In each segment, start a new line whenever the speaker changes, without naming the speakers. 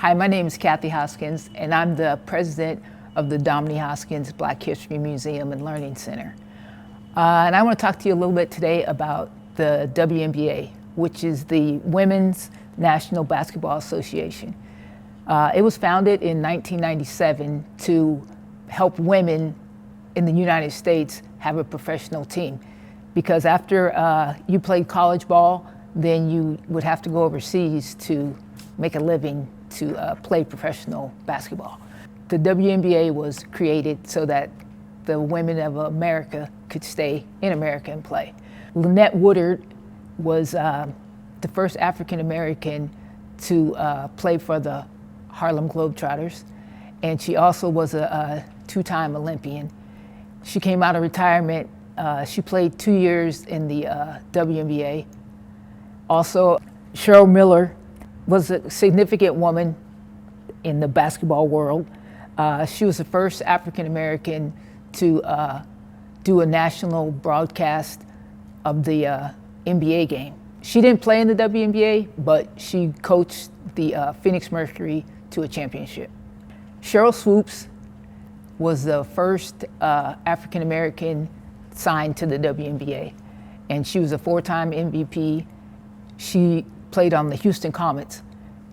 Hi, my name is Kathy Hoskins, and I'm the president of the Dominique Hoskins Black History Museum and Learning Center. And I want to talk to you a little bit today about the WNBA, which is the Women's National Basketball Association. It was founded in 1997 to help women in the United States have a professional team. Because after you played college ball, then you would have to go overseas to make a living to play professional basketball. The WNBA was created so that the women of America could stay in America and play. Lynette Woodard was the first African American to play for the Harlem Globetrotters, and she also was a two-time Olympian. She came out of retirement. She played 2 years in the WNBA. Also, Cheryl Miller was a significant woman in the basketball world. She was the first African American to do a national broadcast of the NBA game. She didn't play in the WNBA, but she coached the Phoenix Mercury to a championship. Sheryl Swoopes was the first African American signed to the WNBA, and she was a four-time MVP. She played on the Houston Comets,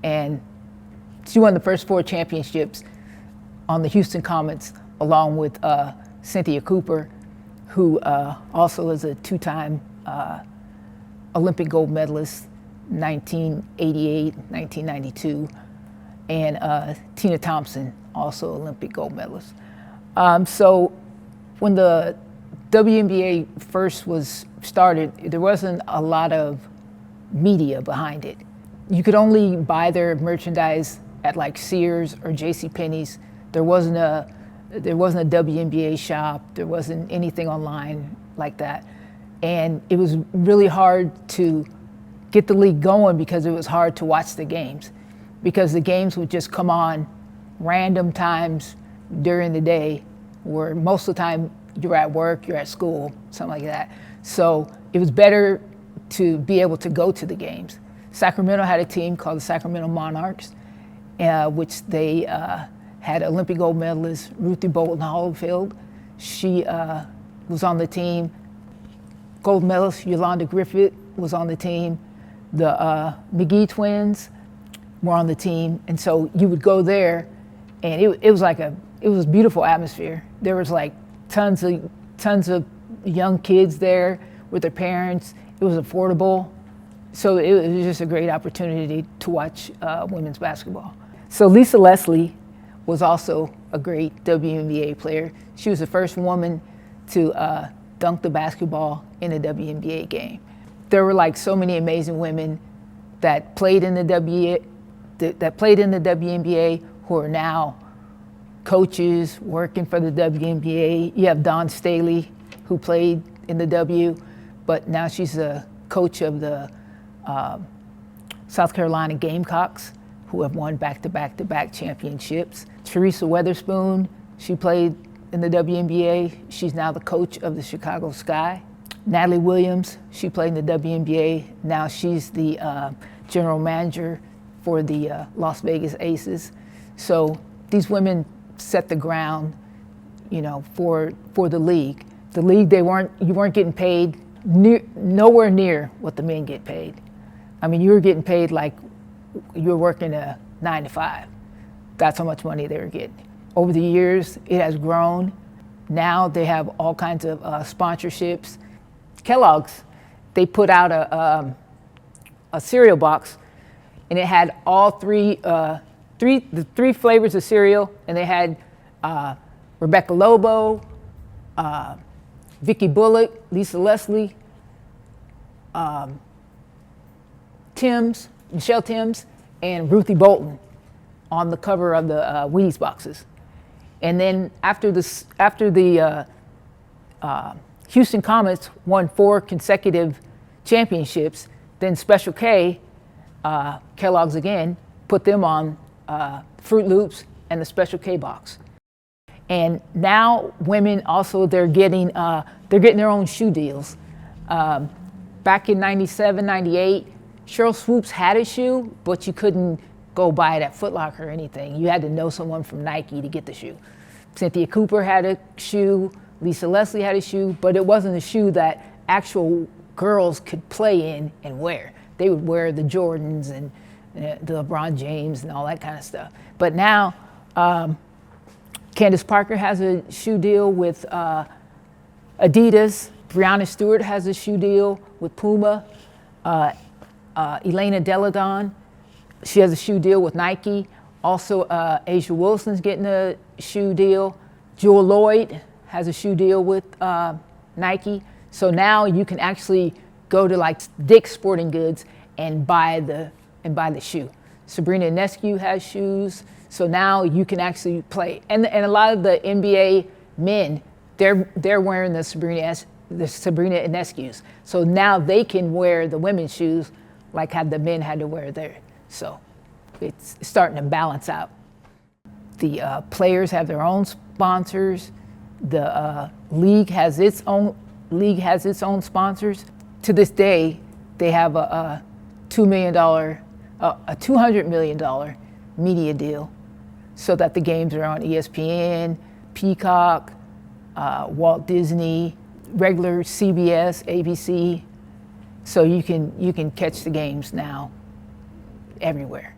and she won the first 4 championships on the Houston Comets, along with Cynthia Cooper, who also is a two-time Olympic gold medalist, 1988, 1992, and Tina Thompson, also Olympic gold medalist. So when the WNBA first was started, there wasn't a lot of media behind it. You could only buy their merchandise at like Sears or JCPenney's. There wasn't a WNBA shop. There wasn't anything online like that. And it was really hard to get the league going because it was hard to watch the games, because the games would just come on random times during the day, where most of the time you're at work, you're at school, something like that. So it was better to be able to go to the games. Sacramento had a team called the Sacramento Monarchs, which they had Olympic gold medalist Ruthie Bolton Holyfield. She was on the team. Gold medalist Yolanda Griffith was on the team. The McGee twins were on the team. And so you would go there, and it was a beautiful atmosphere. There was like tons of young kids there with their parents. It was affordable. So it was just a great opportunity to watch women's basketball. So Lisa Leslie was also a great WNBA player. She was the first woman to dunk the basketball in a WNBA game. There were like so many amazing women that played in the WNBA who are now coaches working for the WNBA. You have Dawn Staley, who played in the W, but now she's a coach of the South Carolina Gamecocks, who have won back-to-back championships. Teresa Weatherspoon, she played in the WNBA. She's now the coach of the Chicago Sky. Natalie Williams, she played in the WNBA. Now she's the general manager for the Las Vegas Aces. So these women set the ground, for the league. The league, you weren't getting paid nowhere near what the men get paid. I mean, you were getting paid like you were working a 9 to 5. That's how much money they were getting. Over the years, it has grown. Now they have all kinds of sponsorships. Kellogg's, they put out a cereal box, and it had all the three flavors of cereal, and they had Rebecca Lobo, Vicki Bullock, Lisa Leslie, Michelle Timms, and Ruthie Bolton on the cover of the Wheaties boxes. And then after the Houston Comets won 4 consecutive championships, then Special K, Kellogg's again, put them on Fruit Loops and the Special K box. And now women also, they're getting their own shoe deals. Back in 97, 98, Sheryl Swoopes had a shoe, but you couldn't go buy it at Foot Locker or anything. You had to know someone from Nike to get the shoe. Cynthia Cooper had a shoe, Lisa Leslie had a shoe, but it wasn't a shoe that actual girls could play in and wear. They would wear the Jordans and the LeBron James and all that kind of stuff. But now, Candace Parker has a shoe deal with Adidas. Breonna Stewart has a shoe deal with Puma. Elena Deladon, she has a shoe deal with Nike. Also, Asia Wilson's getting a shoe deal. Jewel Lloyd has a shoe deal with Nike. So now you can actually go to like Dick's Sporting Goods and buy the shoe. Sabrina Ionescu has shoes. So now you can actually play. And a lot of the NBA men, they're wearing the Sabrina Ionescus. So now they can wear the women's shoes like how the men had to wear theirs. So it's starting to balance out. The players have their own sponsors. The league has its own sponsors. To this day, they have a $200 million media deal, so that the games are on ESPN, Peacock, Walt Disney, regular CBS, ABC. So you can catch the games now everywhere.